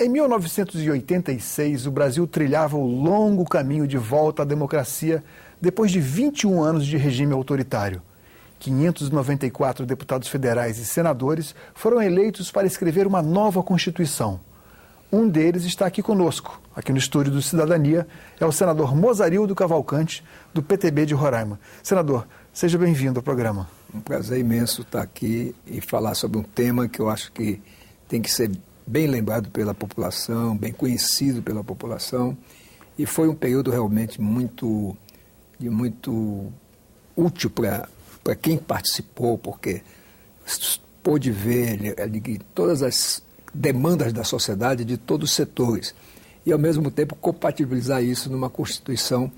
Em 1986, o Brasil trilhava o longo caminho de volta à democracia depois de 21 anos de regime autoritário. 594 deputados federais e senadores foram eleitos para escrever uma nova Constituição. Um deles está aqui conosco, aqui no estúdio do Cidadania, é o senador Mozarildo Cavalcante, do PTB de Roraima. Senador, seja bem-vindo ao programa. Um prazer imenso estar aqui e falar sobre um tema que eu acho que tem que ser bem lembrado pela população, bem conhecido pela população. E foi um período realmente muito útil para quem participou, porque pôde ver todas as demandas da sociedade de todos os setores e, ao mesmo tempo, compatibilizar isso numa Constituição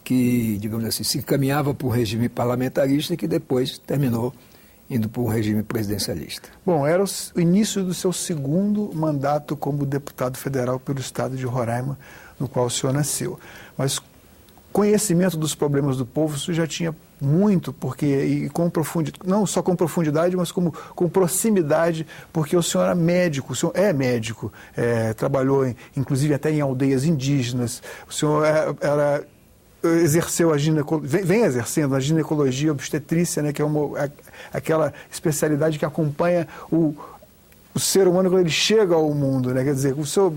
que, digamos assim, se encaminhava para um regime parlamentarista e que depois terminou indo para um regime presidencialista. Bom, era o início do seu segundo mandato como deputado federal pelo estado de Roraima, no qual o senhor nasceu. Mas conhecimento dos problemas do povo, isso já tinha muito, porque e com profundidade, não só com profundidade, mas como com proximidade, porque o senhor é médico, trabalhou inclusive até em aldeias indígenas, o senhor exerceu vem exercendo a ginecologia obstetrícia, né, que é aquela especialidade que acompanha o ser humano quando ele chega ao mundo, né? Quer dizer, o senhor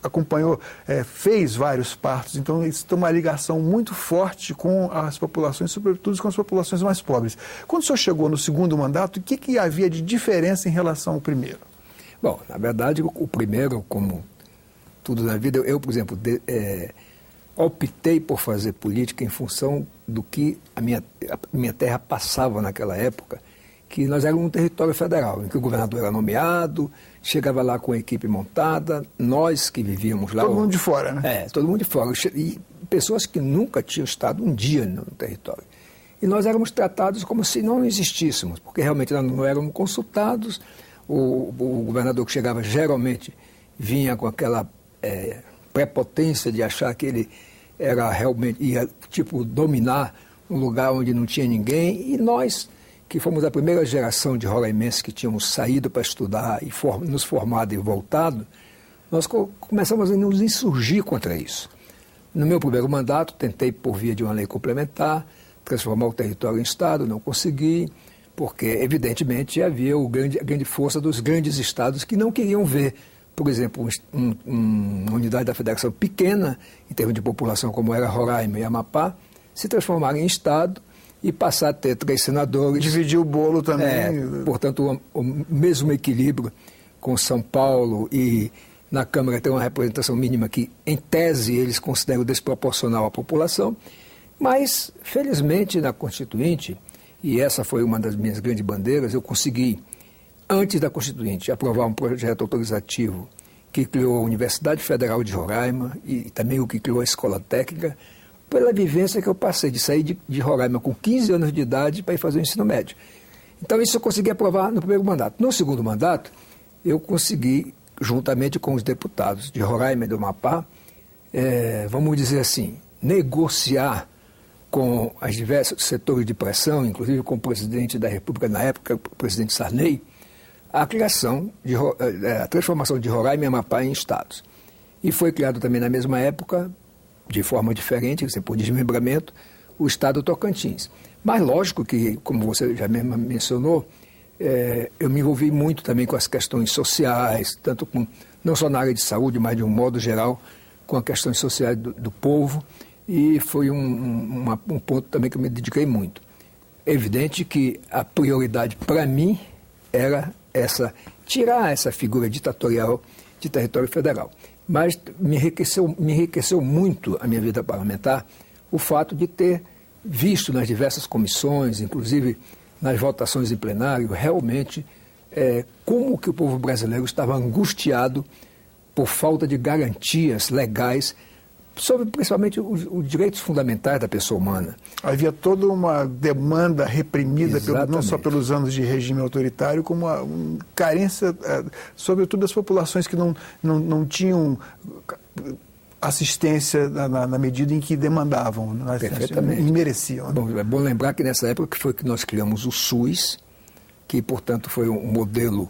acompanhou, fez vários partos, então isso tem uma ligação muito forte com as populações, sobretudo com as populações mais pobres. Quando o senhor chegou no segundo mandato, o que havia de diferença em relação ao primeiro? Bom, na verdade, o primeiro, como tudo na vida, eu, por exemplo, optei por fazer política em função do que a minha terra passava naquela época, que nós éramos um território federal, em que o governador era nomeado, chegava lá com a equipe montada, nós que vivíamos lá... Todo mundo de fora, né? Todo mundo de fora. E pessoas que nunca tinham estado um dia no território. E nós éramos tratados como se não existíssemos, porque realmente nós não éramos consultados, o governador que chegava geralmente vinha com aquela prepotência de achar que ele era realmente, ia dominar um lugar onde não tinha ninguém, e nós, que fomos a primeira geração de roraimenses que tínhamos saído para estudar e nos formado e voltado, nós começamos a nos insurgir contra isso. No meu primeiro mandato, tentei, por via de uma lei complementar, transformar o território em Estado, não consegui, porque, evidentemente, havia a grande força dos grandes estados que não queriam ver, por exemplo, uma unidade da federação pequena, em termos de população, como era Roraima e Amapá, se transformar em Estado e passar a ter 3 senadores. Dividir o bolo também. Portanto, o mesmo equilíbrio com São Paulo, e na Câmara ter uma representação mínima que, em tese, eles consideram desproporcional à população. Mas, felizmente, na Constituinte, e essa foi uma das minhas grandes bandeiras, eu consegui, antes da Constituinte, aprovar um projeto autorizativo que criou a Universidade Federal de Roraima e também o que criou a Escola Técnica, pela vivência que eu passei de sair de Roraima com 15 anos de idade para ir fazer o ensino médio. Então isso eu consegui aprovar no primeiro mandato. No segundo mandato, eu consegui, juntamente com os deputados de Roraima e do Amapá, vamos dizer assim, negociar com os diversos setores de pressão, inclusive com o presidente da República na época, o presidente Sarney, a transformação de Roraima e Amapá em estados. E foi criado também na mesma época, de forma diferente, por desmembramento, o estado Tocantins. Mas lógico que, como você já mesmo mencionou, eu me envolvi muito também com as questões sociais, não só na área de saúde, mas de um modo geral, com as questões sociais do povo, e foi um ponto também que eu me dediquei muito. É evidente que a prioridade para mim era tirar essa figura ditatorial de território federal. Mas me enriqueceu muito a minha vida parlamentar o fato de ter visto nas diversas comissões, inclusive nas votações em plenário, realmente como que o povo brasileiro estava angustiado por falta de garantias legais sobre principalmente os direitos fundamentais da pessoa humana. Havia toda uma demanda reprimida, não só pelos anos de regime autoritário, como uma carência, sobretudo das populações que não tinham assistência na medida em que demandavam, perfeitamente, e mereciam. Bom, é bom lembrar que nessa época foi que nós criamos o SUS, que, portanto, foi um modelo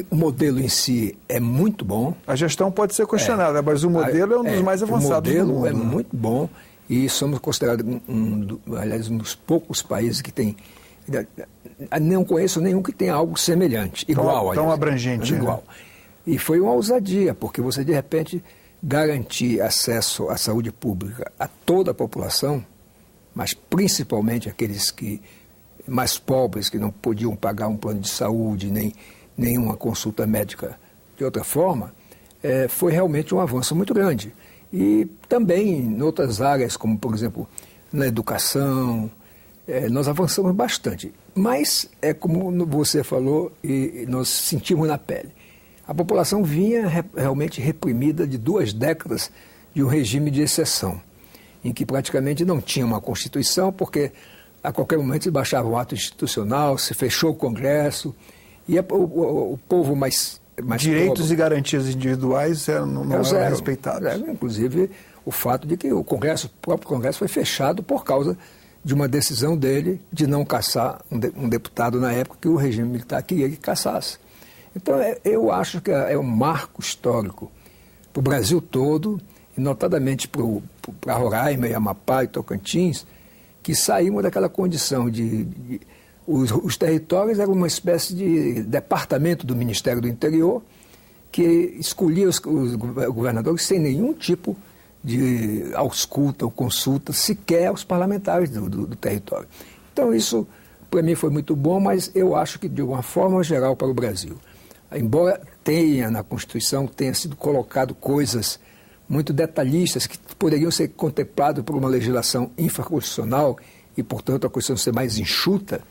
o modelo em si é muito bom. A gestão pode ser questionada, mas o modelo é um dos mais avançados do mundo. O modelo é muito bom e somos considerados, aliás, um dos poucos países que tem... Não conheço nenhum que tenha algo semelhante, igual. Tão abrangente. Igual. E foi uma ousadia, porque você, de repente, garantir acesso à saúde pública a toda a população, mas principalmente aqueles mais pobres, que não podiam pagar um plano de saúde, nem uma consulta médica de outra forma, foi realmente um avanço muito grande. E também em outras áreas, como, por exemplo, na educação, nós avançamos bastante. Mas, como você falou, e nós sentimos na pele, a população vinha realmente reprimida de 2 décadas de um regime de exceção, em que praticamente não tinha uma Constituição, porque a qualquer momento se baixava o ato institucional, se fechou o Congresso, e o povo mais direitos pobre, e garantias individuais não eram respeitados. Inclusive, o fato de que o próprio Congresso foi fechado por causa de uma decisão dele de não caçar um deputado na época que o regime militar queria que caçasse. Então, eu acho que é um marco histórico para o Brasil todo, e notadamente para Roraima, e Amapá e Tocantins, que saímos daquela condição os territórios eram uma espécie de departamento do Ministério do Interior que escolhia os governadores sem nenhum tipo de ausculta ou consulta, sequer aos parlamentares do território. Então, isso, para mim, foi muito bom, mas eu acho que, de uma forma geral, para o Brasil, embora na Constituição tenha sido colocado coisas muito detalhistas que poderiam ser contempladas por uma legislação infraconstitucional e, portanto, a Constituição ser mais enxuta,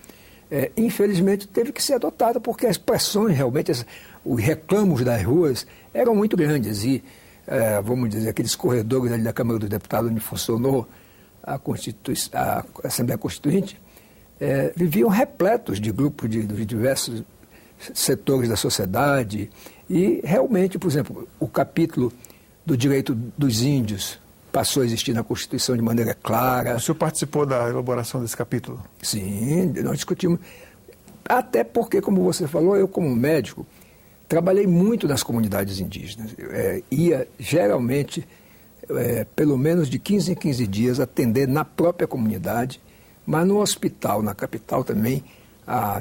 infelizmente teve que ser adotada porque as pressões realmente, os reclamos das ruas eram muito grandes e, vamos dizer, aqueles corredores ali da Câmara dos Deputados onde funcionou a Assembleia Constituinte, viviam repletos de grupos de diversos setores da sociedade e realmente, por exemplo, o capítulo do direito dos índios passou a existir na Constituição de maneira clara. O senhor participou da elaboração desse capítulo? Sim, nós discutimos. Até porque, como você falou, eu como médico trabalhei muito nas comunidades indígenas. Ia geralmente, pelo menos de 15 em 15 dias, atender na própria comunidade, mas no hospital, na capital também,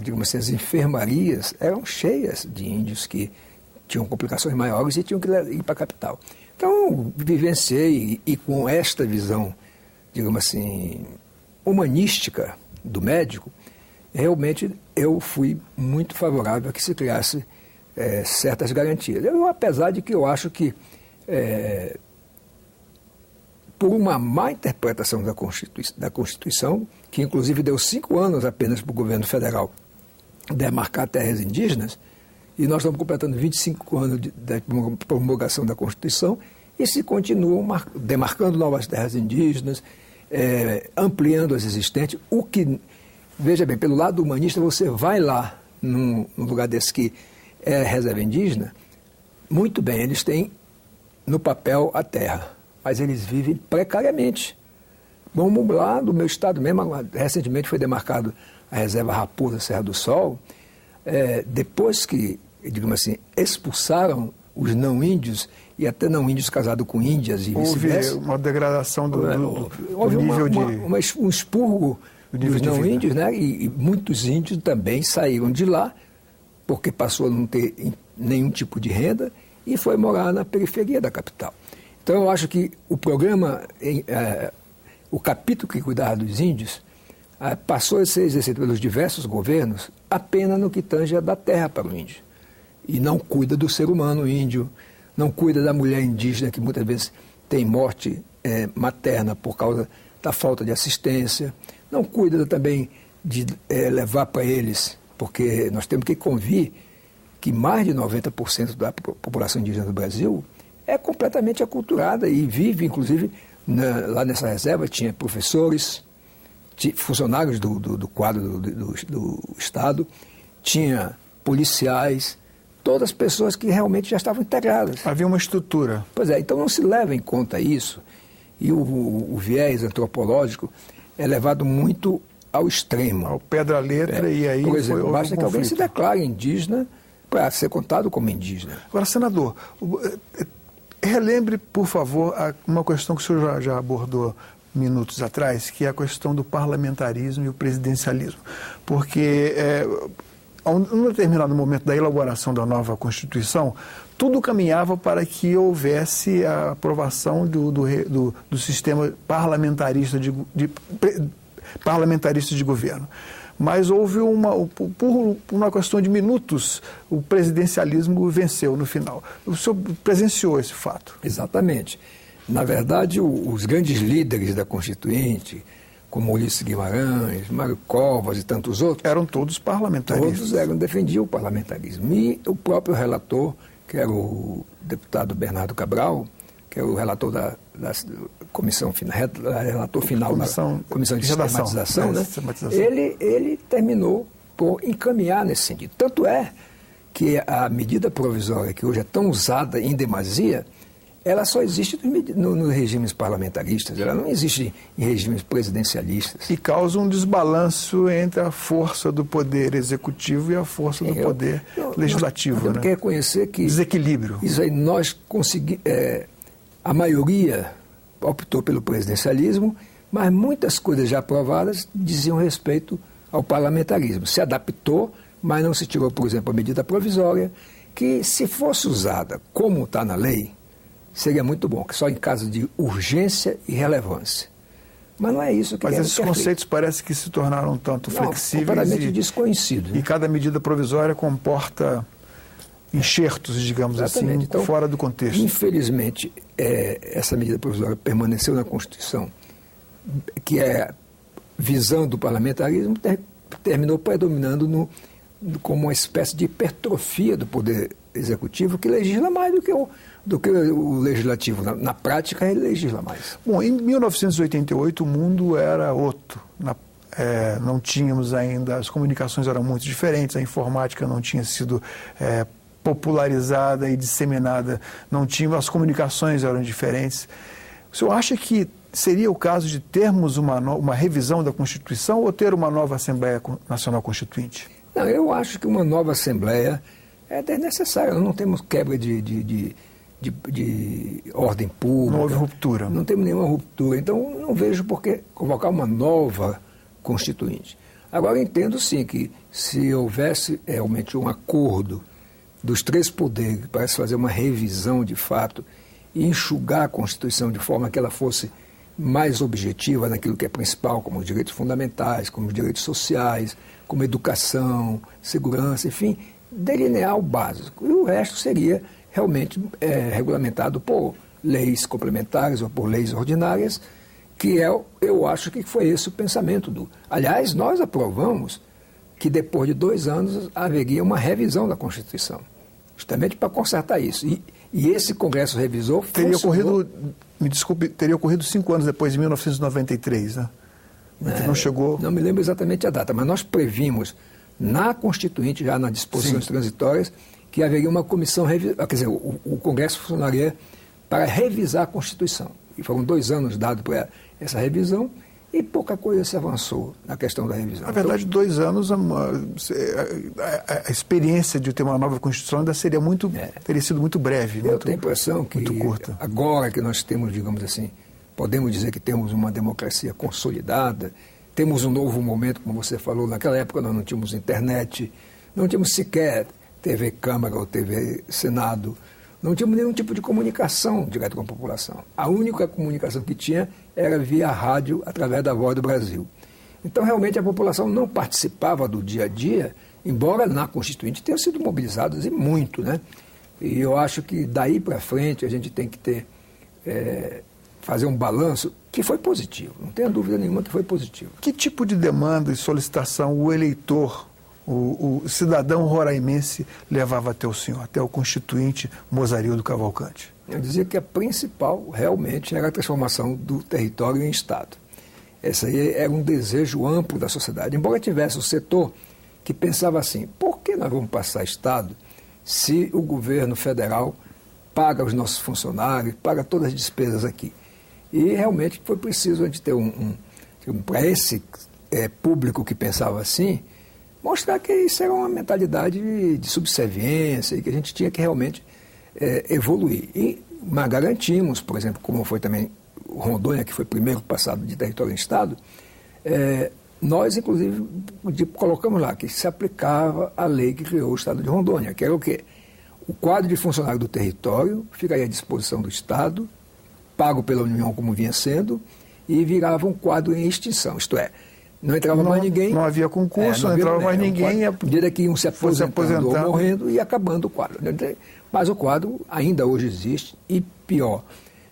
digamos assim, as enfermarias eram cheias de índios que tinham complicações maiores e tinham que ir para a capital. Então, vivenciei e com esta visão, digamos assim, humanística do médico, realmente eu fui muito favorável a que se criasse certas garantias. Apesar de que eu acho que, por uma má interpretação da Constituição, que inclusive deu 5 anos apenas para o governo federal demarcar terras indígenas, e nós estamos completando 25 anos da promulgação da Constituição, e se continuam demarcando novas terras indígenas, ampliando as existentes, o que, veja bem, pelo lado humanista, você vai lá, num lugar desse que é reserva indígena, muito bem, eles têm no papel a terra, mas eles vivem precariamente. Vamos lá, do meu estado mesmo, recentemente foi demarcado a reserva Raposa Serra do Sol, depois que, digamos assim, expulsaram os não-índios e até não-índios casados com índias e vice-versa. Houve uma degradação do nível um expurgo dos não-índios, né? E muitos índios também saíram de lá porque passou a não ter nenhum tipo de renda e foi morar na periferia da capital. Então, eu acho que o programa, o capítulo que cuidava dos índios, passou a ser exercido pelos diversos governos apenas no que tange a da terra para o índio. E não cuida do ser humano índio, não cuida da mulher indígena, que muitas vezes tem morte materna por causa da falta de assistência, não cuida também de levar para eles, porque nós temos que convir que mais de 90% da população indígena do Brasil é completamente aculturada e vive, inclusive, lá nessa reserva tinha professores, funcionários do quadro do Estado, tinha policiais, todas as pessoas que realmente já estavam integradas. Havia uma estrutura. Pois é, então não se leva em conta isso, e o viés antropológico é levado muito ao extremo. Ao pé da letra, e aí por exemplo, basta que alguém se declare indígena para ser contado como indígena. Agora, senador, relembre, por favor, uma questão que o senhor já abordou minutos atrás, que é a questão do parlamentarismo e o presidencialismo. Porque, a um determinado momento da elaboração da nova Constituição, tudo caminhava para que houvesse a aprovação do sistema parlamentarista de governo. Mas houve por uma questão de minutos, o presidencialismo venceu no final. O senhor presenciou esse fato? Exatamente. Na verdade, os grandes líderes da Constituinte, como Ulisses Guimarães, Mário Covas e tantos outros... eram todos parlamentaristas. Todos defendiam o parlamentarismo. E o próprio relator, que era o deputado Bernardo Cabral, que é o relator da comissão final, relator final da comissão de sistematização, né? Ele terminou por encaminhar nesse sentido. Tanto é que a medida provisória, que hoje é tão usada em demasia, ela só existe nos regimes parlamentaristas, ela não existe em regimes presidencialistas. E causa um desbalanço entre a força do poder executivo e a força do poder legislativo. Nós temos que reconhecer que... desequilíbrio. Isso aí nós conseguimos... a maioria optou pelo presidencialismo, mas muitas coisas já aprovadas diziam respeito ao parlamentarismo. Se adaptou, mas não se tirou, por exemplo, a medida provisória, que se fosse usada como está na lei, seria muito bom, que só em caso de urgência e relevância. Mas não é isso que... Mas esses conceitos parecem que se tornaram tanto flexíveis completamente desconhecidos. E cada medida provisória comporta enxertos, digamos Exatamente. assim, Então, fora do contexto. Infelizmente, essa medida provisória permaneceu na Constituição, que é visando o parlamentarismo, terminou predominando como uma espécie de hipertrofia do poder executivo, que legisla mais do que o legislativo. Na prática, ele legisla mais. Bom, em 1988 o mundo era outro. Não tínhamos ainda, as comunicações eram muito diferentes, a informática não tinha sido popularizada e disseminada, as comunicações eram diferentes. O senhor acha que seria o caso de termos uma revisão da Constituição ou ter uma nova Assembleia Nacional Constituinte? Não, eu acho que uma nova Assembleia é desnecessária. Nós não temos quebra de ordem pública. Não houve ruptura. Não temos nenhuma ruptura. Então, não vejo por que convocar uma nova Constituinte. Agora, entendo sim que se houvesse realmente um acordo dos três poderes para se fazer uma revisão de fato e enxugar a Constituição de forma que ela fosse mais objetiva naquilo que é principal, como os direitos fundamentais, como os direitos sociais, como educação, segurança, enfim, delinear o básico. E o resto seria realmente regulamentado por leis complementares ou por leis ordinárias, que eu acho que foi esse o pensamento Aliás, nós aprovamos que depois de 2 anos haveria uma revisão da Constituição, justamente para consertar isso. E esse Congresso revisor... Teria ocorrido 5 anos depois, de 1993, né? Não chegou... Não me lembro exatamente a data, mas nós previmos na Constituinte, já nas disposições transitórias, que haveria uma comissão... Quer dizer, o Congresso funcionaria para revisar a Constituição. E foram 2 anos dados para essa revisão e pouca coisa se avançou na questão da revisão. Na verdade, 2 anos, a experiência de ter uma nova Constituição ainda teria sido muito breve. Eu tenho a impressão que curta. Agora que nós temos, digamos assim, podemos dizer que temos uma democracia consolidada, temos um novo momento, como você falou, naquela época nós não tínhamos internet, não tínhamos sequer TV Câmara ou TV Senado, não tínhamos nenhum tipo de comunicação direta com a população. A única comunicação que tinha era via rádio, através da Voz do Brasil. Então, realmente, a população não participava do dia a dia, embora na Constituinte tenham sido mobilizados e muito, né? E eu acho que daí para frente a gente tem que fazer um balanço que foi positivo, não tenha dúvida nenhuma que foi positivo. Que tipo de demanda e solicitação o eleitor, o cidadão roraimense levava até o senhor, até o constituinte Mozarildo Cavalcante? Eu dizia que a principal realmente era a transformação do território em Estado. Esse aí era um desejo amplo da sociedade, embora tivesse o setor que pensava assim, por que nós vamos passar Estado se o governo federal paga os nossos funcionários, paga todas as despesas aqui? E realmente foi preciso a gente ter para esse público que pensava assim, mostrar que isso era uma mentalidade de subserviência e que a gente tinha que realmente evoluir. Mas garantimos, por exemplo, como foi também Rondônia, que foi primeiro passado de território em Estado, nós, inclusive, colocamos lá que se aplicava a lei que criou o Estado de Rondônia, que era o quê? O quadro de funcionário do território ficaria à disposição do Estado, pago pela União como vinha sendo, e virava um quadro em extinção, isto é, não entrava mais ninguém. Não havia concurso, não entrava mais ninguém. À medida que iam se aposentando ou morrendo e acabando o quadro. Mas o quadro ainda hoje existe e, pior,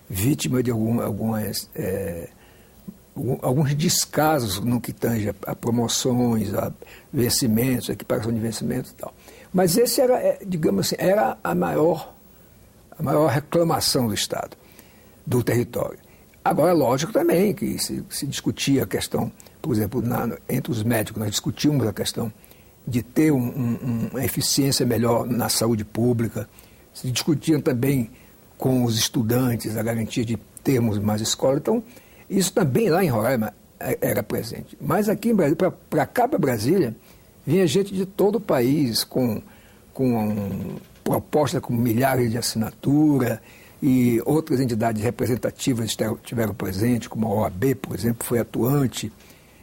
vítima de alguns descasos no que tange a promoções, a vencimentos, a equiparação de vencimentos e tal. Mas esse era, digamos assim, era a maior reclamação do Estado, do território. Agora, lógico também que se discutia a questão, por exemplo, entre os médicos, nós discutimos a questão de ter uma eficiência melhor na saúde pública, se discutiam também com os estudantes a garantia de termos mais escola. Então, isso também lá em Roraima era presente. Mas aqui em Brasília, para cá, para Brasília, vinha gente de todo o país com proposta com milhares de assinatura, e outras entidades representativas estiveram presentes, como a OAB, por exemplo, foi atuante.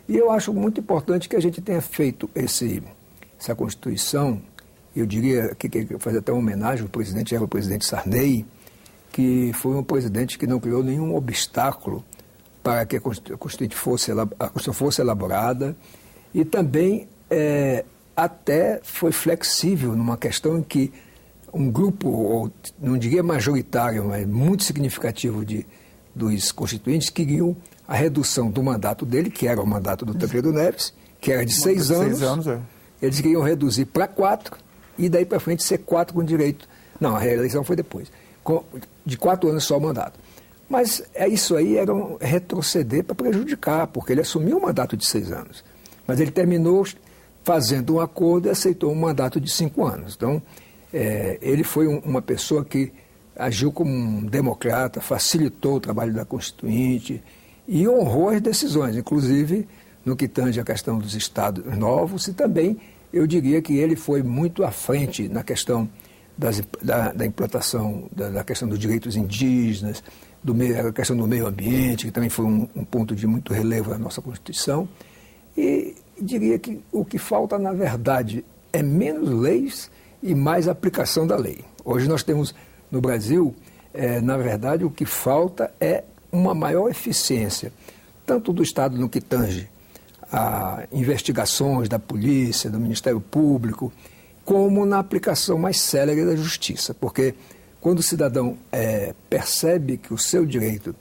E eu acho muito importante que a gente tenha feito essa Constituição. Eu diria que fazer até uma homenagem ao presidente, era o presidente Sarney, que foi um presidente que não criou nenhum obstáculo para que a Constituição fosse elaborada, e também até foi flexível numa questão em que um grupo, não diria majoritário, mas muito significativo dos constituintes queriam a redução do mandato dele, que era o mandato do Tancredo Neves, que era de 6 anos. 6 anos, é. Eles queriam reduzir para 4 e daí para frente ser 4 com direito. Não, a reeleição foi depois. De 4 anos só o mandato. Mas isso aí era um retroceder para prejudicar, porque ele assumiu um mandato de 6 anos. Mas ele terminou fazendo um acordo e aceitou um mandato de 5 anos. Então, ele foi uma pessoa que agiu como um democrata, facilitou o trabalho da Constituinte e honrou as decisões, inclusive no que tange a questão dos estados novos, e também eu diria que ele foi muito à frente na questão da implantação, da questão dos direitos indígenas, a questão do meio ambiente, que também foi um ponto de muito relevo na nossa Constituição. E diria que o que falta, na verdade, é menos leis e mais aplicação da lei. Hoje nós temos no Brasil, na verdade, o que falta é uma maior eficiência, tanto do Estado no que tange a investigações da polícia, do Ministério Público, como na aplicação mais célere da justiça. Porque quando o cidadão percebe que o seu direito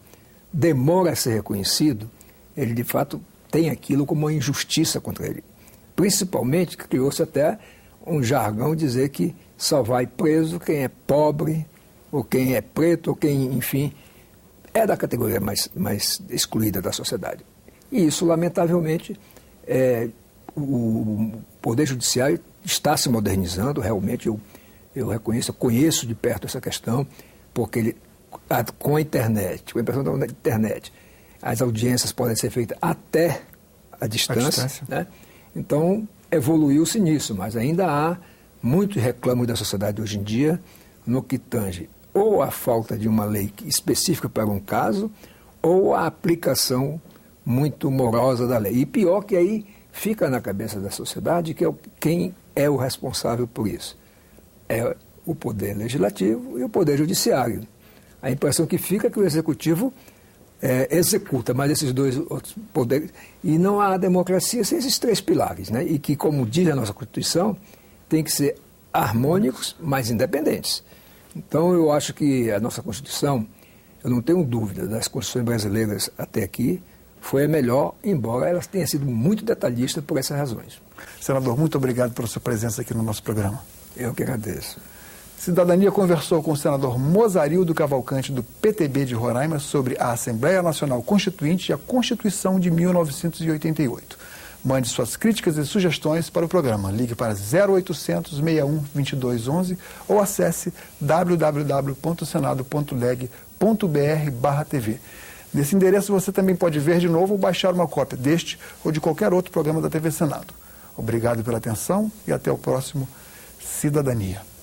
demora a ser reconhecido, ele de fato tem aquilo como uma injustiça contra ele. Principalmente que criou-se até um jargão dizer que só vai preso quem é pobre, ou quem é preto, ou quem, enfim, é da categoria mais excluída da sociedade. E isso, lamentavelmente, o Poder Judiciário está se modernizando, realmente eu reconheço, eu conheço de perto essa questão, porque com a internet, com a impressão da internet, as audiências podem ser feitas até a distância. Né? Então, evoluiu-se nisso, mas ainda há muitos reclamos da sociedade hoje em dia no que tange ou a falta de uma lei específica para um caso ou a aplicação muito morosa da lei. E pior que aí fica na cabeça da sociedade que quem é o responsável por isso. É o Poder Legislativo e o Poder Judiciário. A impressão que fica é que o Executivo executa, mas esses dois outros poderes, e não há democracia sem esses 3 pilares, né? E que, como diz a nossa Constituição, tem que ser harmônicos, mas independentes. Então, eu acho que a nossa Constituição, eu não tenho dúvida, das Constituições brasileiras até aqui, foi a melhor, embora ela tenha sido muito detalhista por essas razões. Senador, muito obrigado pela sua presença aqui no nosso programa. Eu que agradeço. Cidadania conversou com o senador Mozarildo Cavalcante, do PTB de Roraima, sobre a Assembleia Nacional Constituinte e a Constituição de 1988. Mande suas críticas e sugestões para o programa. Ligue para 0800 61 2211 ou acesse www.senado.leg.br/TV. Nesse endereço você também pode ver de novo ou baixar uma cópia deste ou de qualquer outro programa da TV Senado. Obrigado pela atenção e até o próximo Cidadania.